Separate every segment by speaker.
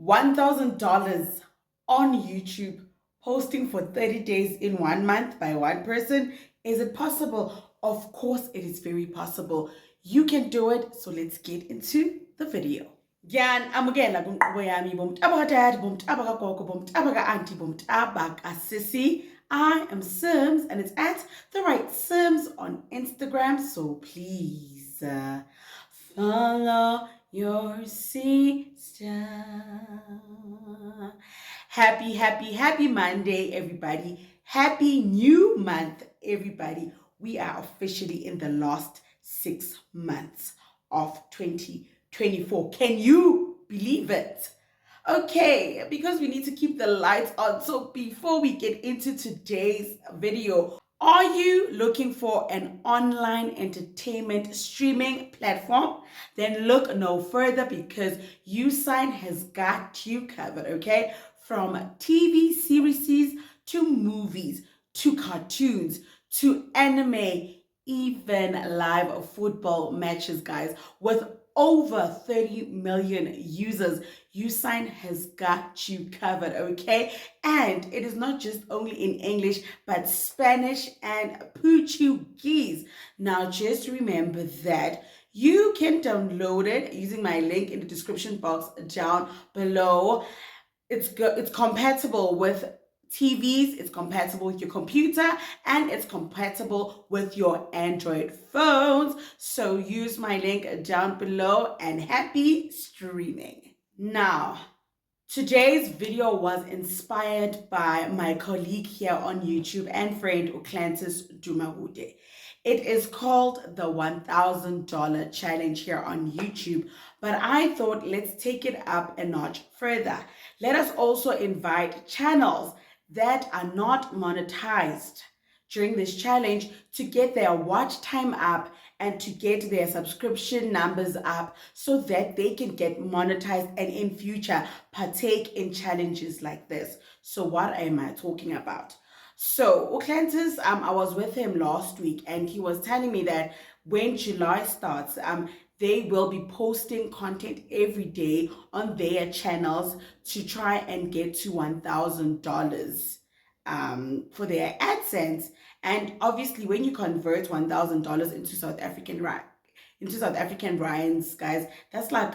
Speaker 1: $1,000 on YouTube, posting for 30 days in 1 month by one person. Is it possible? Of course, it is very possible. You can do it. So let's get into the video. Yan amukela kunkqubo yami bomtaba kadad, bomtaba kagogo, bomtaba ka-auntie, bomtaba ka-sissy. I am Sims and it's at the right Sims on Instagram. So please follow your sister. Happy Monday, everybody. Happy new month, everybody. We are officially in the last 6 months of 2024. Can you believe it? Okay, because we need to keep the lights on. So before we get into today's video, are you looking for an online entertainment streaming platform? Then look no further because YouCine has got you covered, okay? From TV series to movies, to cartoons, to anime, even live football matches, guys, with over 30 million users. YouCine has got you covered, okay? And it is not just only in English, but Spanish and Portuguese. Now, just remember that you can download it using my link in the description box down below. It's compatible with TVs, it's compatible with your computer, and it's compatible with your Android phones. So use my link down below and happy streaming. Now, today's video was inspired by my colleague here on YouTube and friend Clantis On. It is called the $1,000 challenge here on YouTube, but I thought let's take it up a notch further. Let us also invite channels that are not monetized during this challenge to get their watch time up and to get their subscription numbers up so that they can get monetized and in future partake in challenges like this. So what am I talking about? So Clantis, I was with him last week and he was telling me that when July starts, they will be posting content every day on their channels to try and get to $1,000 for their AdSense. And obviously, when you convert $1,000 into South African rands, guys, that's like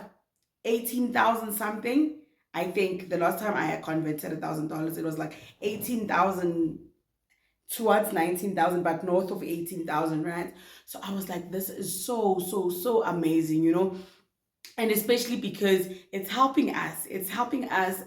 Speaker 1: 18,000 something. I think the last time I had converted $1,000, it was like 18,000 towards 19,000, but north of 18,000 rand. So I was like, this is so amazing, you know, and especially because it's helping us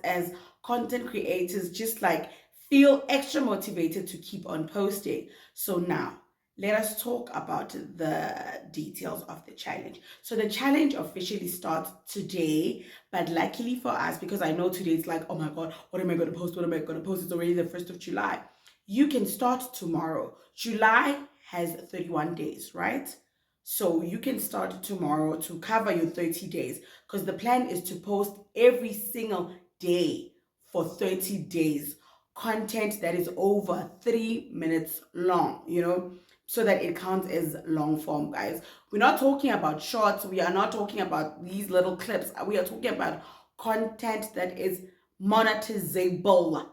Speaker 1: as content creators, just like feel extra motivated to keep on posting. So now let us talk about the details of the challenge. So the challenge officially starts today, but luckily for us, because I know today it's like, oh my God, what am I going to post? It's already the 1st of July. You can start tomorrow. July has 31 days, right? So you can start tomorrow to cover your 30 days because the plan is to post every single day for 30 days. Content that is over 3 minutes long, you know, so that it counts as long form, guys. We're not talking about shorts. We are not talking about these little clips. We are talking about content that is monetizable.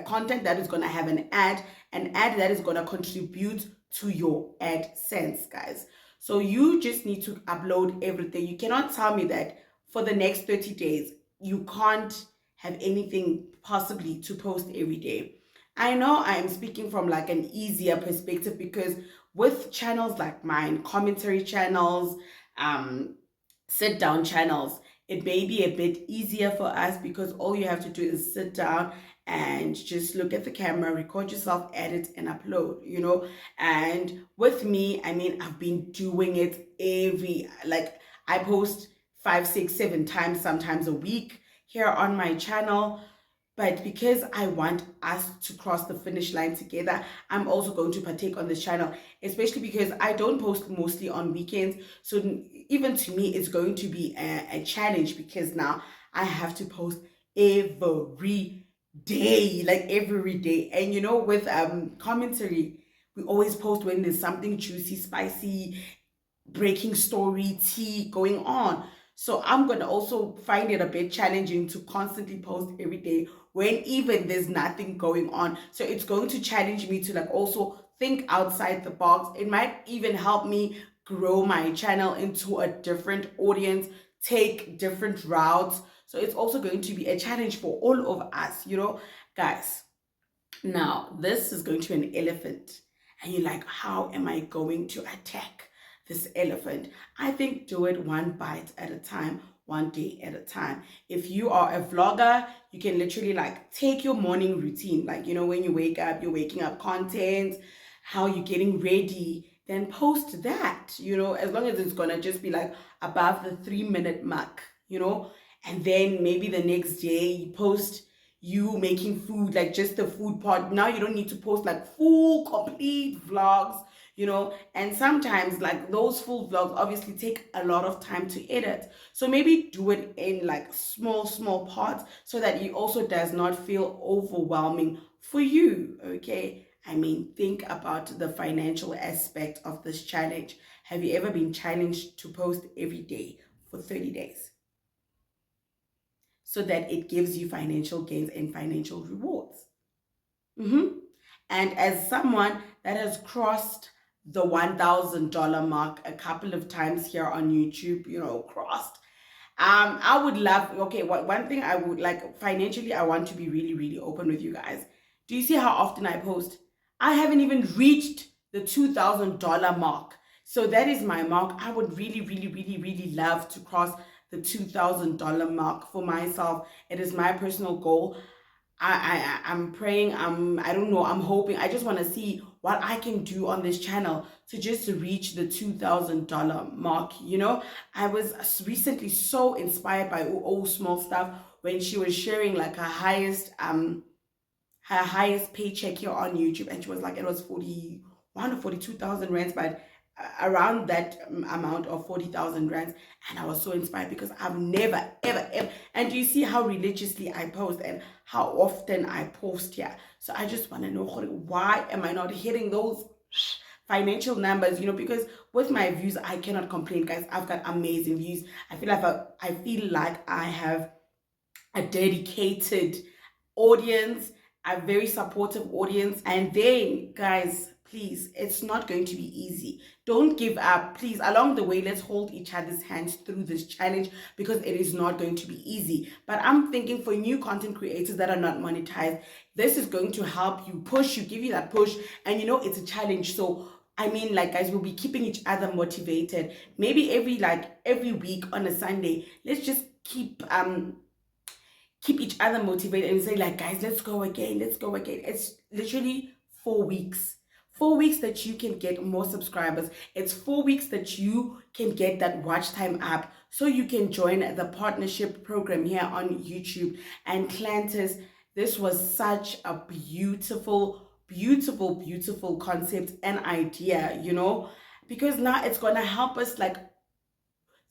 Speaker 1: Content that is going to have an ad that is going to contribute to your AdSense, guys. So you just need to upload everything. You cannot tell me that for the next 30 days, you can't have anything possibly to post every day. I know I am speaking from like an easier perspective because with channels like mine, commentary channels, sit down channels, it may be a bit easier for us because all you have to do is sit down and just look at the camera, record yourself, edit and upload, you know. And with me, I mean, I've been doing it I post 5, 6, 7 times, sometimes a week here on my channel. But because I want us to cross the finish line together, I'm also going to partake on this channel, especially because I don't post mostly on weekends. So even to me, it's going to be a challenge because now I have to post every day, like every day. And you know, with commentary, we always post when there's something juicy, spicy, breaking story, tea going on. So I'm going to also find it a bit challenging to constantly post every day when even there's nothing going on. So it's going to challenge me to like also think outside the box. It might even help me grow my channel into a different audience, take different routes. So it's also going to be a challenge for all of us, guys. Now, this is going to be an elephant. And you're like, how am I going to attack this elephant? I think do it one bite at a time, one day at a time. If you are a vlogger, you can literally like take your morning routine. Like, when you wake up, you're waking up content, how you're getting ready, then post that, as long as it's going to just be like above the 3-minute mark, and then maybe the next day you post you making food, like just the food part. Now you don't need to post like full complete vlogs, and sometimes like those full vlogs obviously take a lot of time to edit. So maybe do it in like small parts so that it also does not feel overwhelming for you. Okay, I mean, think about the financial aspect of this challenge. Have you ever been challenged to post every day for 30 days? So that it gives you financial gains and financial rewards. And as someone that has crossed the $1,000 mark a couple of times here on YouTube, crossed, I would love, okay, one thing I would like financially, I want to be really, really open with you guys. Do you see how often I post? I haven't even reached the $2,000 mark. So that is my mark. I would really, really, really, really love to cross the $2,000 mark for myself. It is my personal goal. I'm praying, I don't know, I'm hoping, I just want to see what I can do on this channel to just reach the $2,000 mark. I was recently so inspired by all small stuff when she was sharing like her highest paycheck here on YouTube, and she was like, it was 41 or 42,000 rands, but around that amount of 40,000 rands. And I was so inspired because I've never ever, and do you see how religiously I post and how often I post here? So I just want to know, why am I not hitting those financial numbers? Because with my views I cannot complain, guys. I've got amazing views. I feel like I have a dedicated audience, a very supportive audience. And then, guys, please, it's not going to be easy. Don't give up. Please, along the way, let's hold each other's hands through this challenge, because it is not going to be easy. But I'm thinking for new content creators that are not monetized, this is going to help you push, give you that push. And it's a challenge. So I mean, like, guys, we'll be keeping each other motivated. Maybe every week on a Sunday, let's just keep each other motivated and say, like, guys, let's go again. It's literally 4 weeks. 4 weeks that you can get more subscribers. It's 4 weeks that you can get that watch time up, so you can join the partnership program here on YouTube. And Clantis, this was such a beautiful concept and idea, because now it's gonna help us like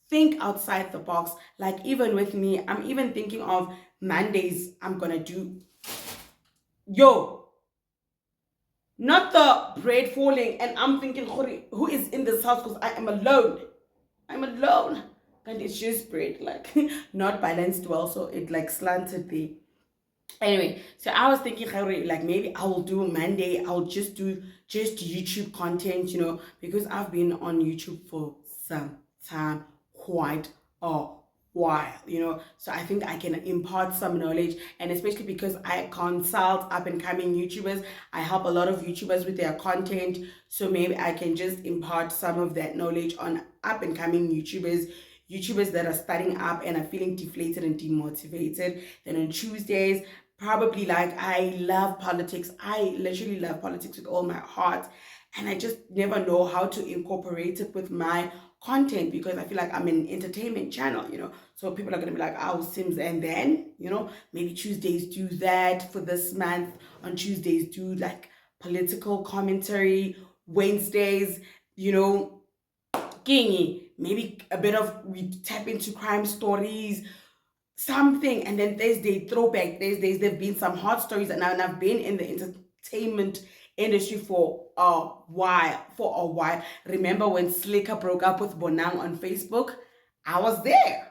Speaker 1: think outside the box. Like, even with me, I'm even thinking of Mondays. I'm gonna do not the bread falling, and I'm thinking, who is in this house? Because I am alone. And it's just bread, like not balanced well, so it like slanted there. Anyway, so I was thinking, like, maybe I will do Monday, I'll just do YouTube content, because I've been on YouTube for some time, quite a while, so I think I can impart some knowledge. And especially because I consult up and coming YouTubers, I help a lot of YouTubers with their content, so maybe I can just impart some of that knowledge on up and coming YouTubers that are starting up and are feeling deflated and demotivated. Then on Tuesdays, probably, like, I love politics. I literally love politics with all my heart, and I just never know how to incorporate it with my content, because I feel like I'm an entertainment channel, so people are going to be like, oh, Sims. And then, maybe Tuesdays do that for this month. On Tuesdays do like political commentary. Wednesdays, kingy, maybe a bit of, we tap into crime stories, something. And then Thursday, throwback Thursdays. There've been some hot stories, and I've been in the entertainment industry for a while. Remember when Slicker broke up with Bonang on Facebook? I was there.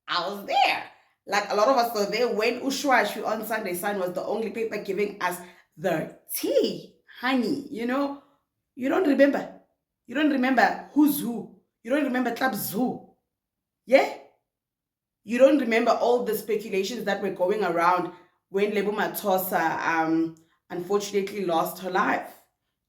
Speaker 1: I was there. Like a lot of us were there when Ushwashi on Sunday Sun was the only paper giving us the tea, honey. You don't remember. You don't remember who's who. You don't remember club's who. Yeah? You don't remember all the speculations that were going around when Lebo Matosa unfortunately lost her life.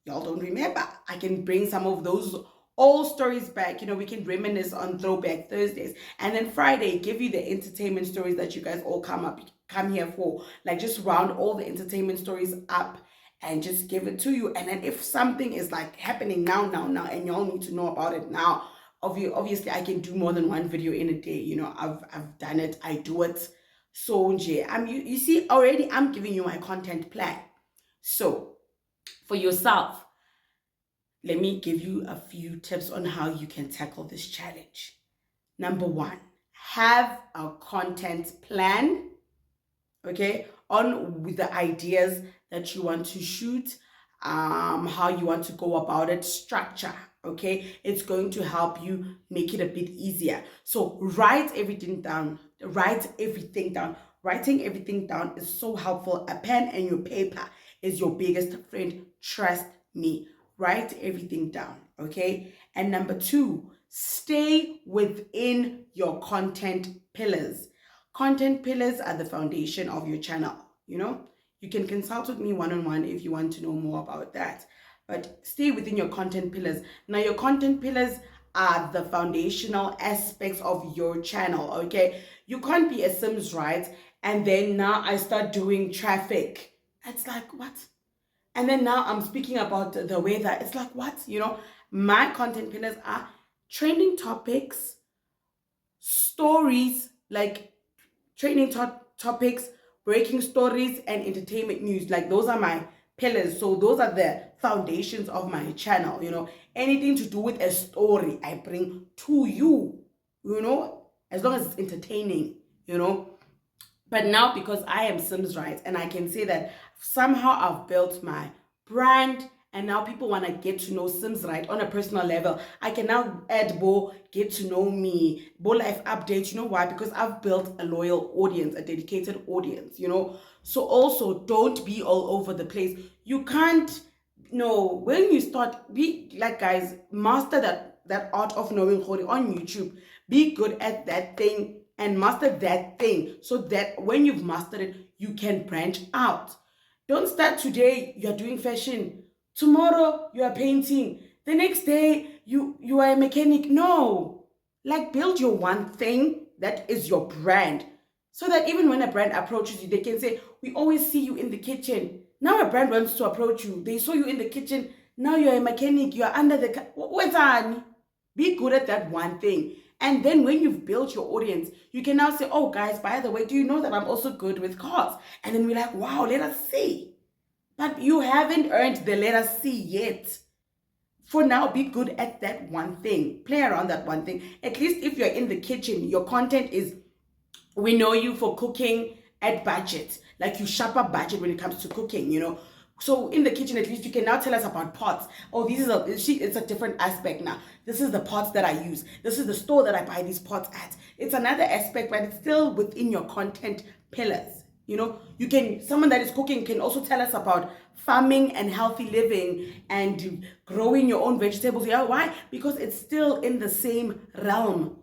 Speaker 1: Y'all don't remember. I can bring some of those old stories back. We can reminisce on Throwback Thursdays. And then Friday, give you the entertainment stories that you guys all come here for. Like, just round all the entertainment stories up and just give it to you. And then if something is like happening now, and y'all need to know about it now, obviously I can do more than one video in a day. I've done it. I do it. So you see, already I'm giving you my content plan. So for yourself, let me give you a few tips on how you can tackle this challenge. Number one, have a content plan, okay, on with the ideas that you want to shoot, how you want to go about it, structure, okay? It's going to help you make it a bit easier. So write everything down. Writing everything down is so helpful. A pen and your paper is your biggest friend. Trust me. Write everything down, okay? And number two, stay within your content pillars. Content pillars are the foundation of your channel, You can consult with me one-on-one if you want to know more about that. But stay within your content pillars. Now, your content pillars are the foundational aspects of your channel, okay? You can't be a Sims, right? And then now I start doing traffic. It's like, what? And then now I'm speaking about the weather. It's like, what? My content pillars are trending topics, stories, like trending topics, breaking stories, and entertainment news. Like, those are my pillars. So those are the foundations of my channel. Anything to do with a story I bring to you, as long as it's entertaining, But now, because I am Sims, right, and I can say that somehow I've built my brand, and now people want to get to know Sims, right, on a personal level. I can now add Bo, get to know me, Bo life updates. You know why? Because I've built a loyal audience, a dedicated audience, So also, don't be all over the place. You can't, when you start, be like, guys, master that art of knowing Khori on YouTube. Be good at that thing and master that thing, so that when you've mastered it, you can branch out. Don't start today, you're doing fashion. Tomorrow, you are painting. The next day, you are a mechanic. No. Like, build your one thing that is your brand, so that even when a brand approaches you, they can say, we always see you in the kitchen. Now a brand wants to approach you. They saw you in the kitchen. Now you're a mechanic. You're under the... What's on? Be good at that one thing. And then when you've built your audience, you can now say, oh, guys, by the way, do you know that I'm also good with cars? And then we're like, wow, let us see. But you haven't earned the let us see yet. For now, be good at that one thing. Play around that one thing. At least if you're in the kitchen, your content is, we know you for cooking at budget. Like, you shop up budget when it comes to cooking, So in the kitchen, at least you can now tell us about pots. Oh, it's a different aspect now. This is the pots that I use. This is the store that I buy these pots at. It's another aspect, but it's still within your content pillars. Someone that is cooking can also tell us about farming and healthy living and growing your own vegetables. Yeah, why? Because it's still in the same realm,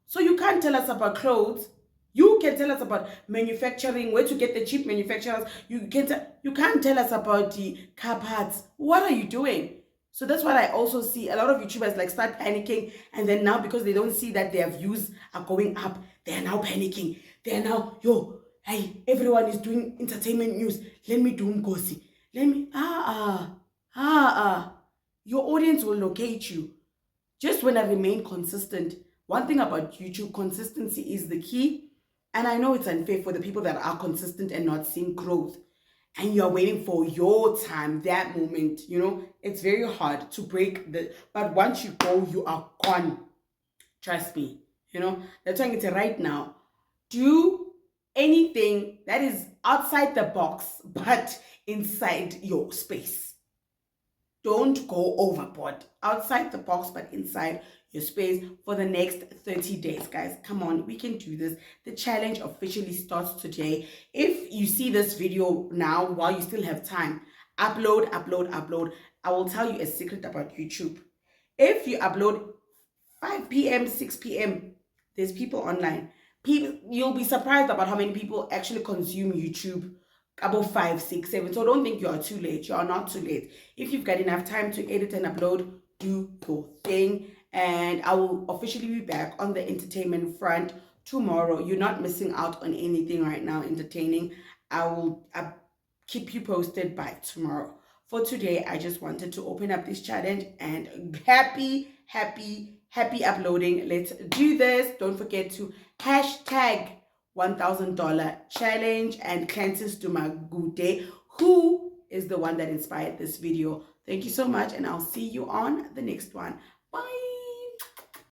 Speaker 1: So you can't tell us about clothes. You can tell us about manufacturing, where to get the cheap manufacturers. You can't tell us about the car parts. What are you doing? So that's what I also see. A lot of YouTubers like start panicking, and then now, because they don't see that their views are going up, they are now panicking. They are now, hey, everyone is doing entertainment news. Let me do Mgosi. Your audience will locate you. Just when I remain consistent. One thing about YouTube, consistency is the key. And I know it's unfair for the people that are consistent and not seeing growth. And you're waiting for your time, that moment, It's very hard to break but once you go, you are gone. Trust me, That's why I'm saying right now. Do anything that is outside the box, but inside your space. Don't go overboard. Outside the box, but inside your space for the next 30 days. Guys, come on, we can do this. The challenge officially starts today. If you see this video now while you still have time, upload, upload, upload. I will tell you a secret about YouTube. If you upload 5 p.m., 6 p.m., there's people online. You'll be surprised about how many people actually consume YouTube about 5, 6, 7. So don't think you are too late. You are not too late. If you've got enough time to edit and upload, do your thing. And I will officially be back on the entertainment front tomorrow. You're not missing out on anything right now entertaining. I'll keep you posted by tomorrow. For today, I just wanted to open up this challenge, and happy uploading. Let's do this. Don't forget to hashtag $1,000 challenge and Clantis Dumagude, who is the one that inspired this video. Thank you so much, and I'll see you on the next one. Bye.